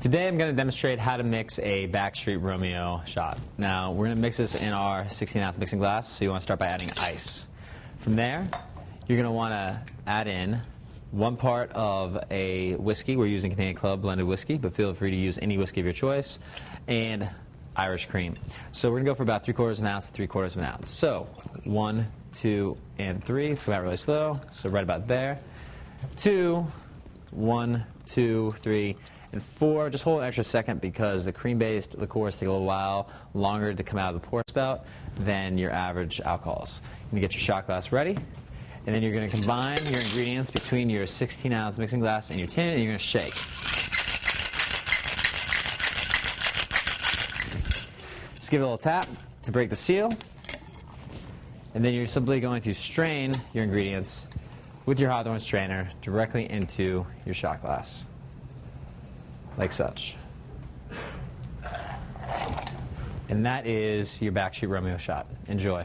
Today I'm going to demonstrate how to mix a Backstreet Romeo shot. Now we're going to mix this in our 16-ounce mixing glass, so you want to start by adding ice. From there, you're going to want to add in 1 part of a whiskey. We're using Canadian Club blended whiskey, but feel free to use any whiskey of your choice, and Irish cream. So we're going to go for about 3/4 of an ounce to 3/4 of an ounce. So 1, 2, and 3. Let's go out really slow. So right about there. 2, 1, 2, 3. And 4, just hold an extra second because the cream-based liqueurs take a little while longer to come out of the pour spout than your average alcohols. You're going to get your shot glass ready, and then you're going to combine your ingredients between your 16-ounce mixing glass and your tin, and you're going to shake. Just give it a little tap to break the seal, and then you're simply going to strain your ingredients with your Hawthorne strainer directly into your shot glass. Like such. And that is your Backstreet Romeo shot. Enjoy.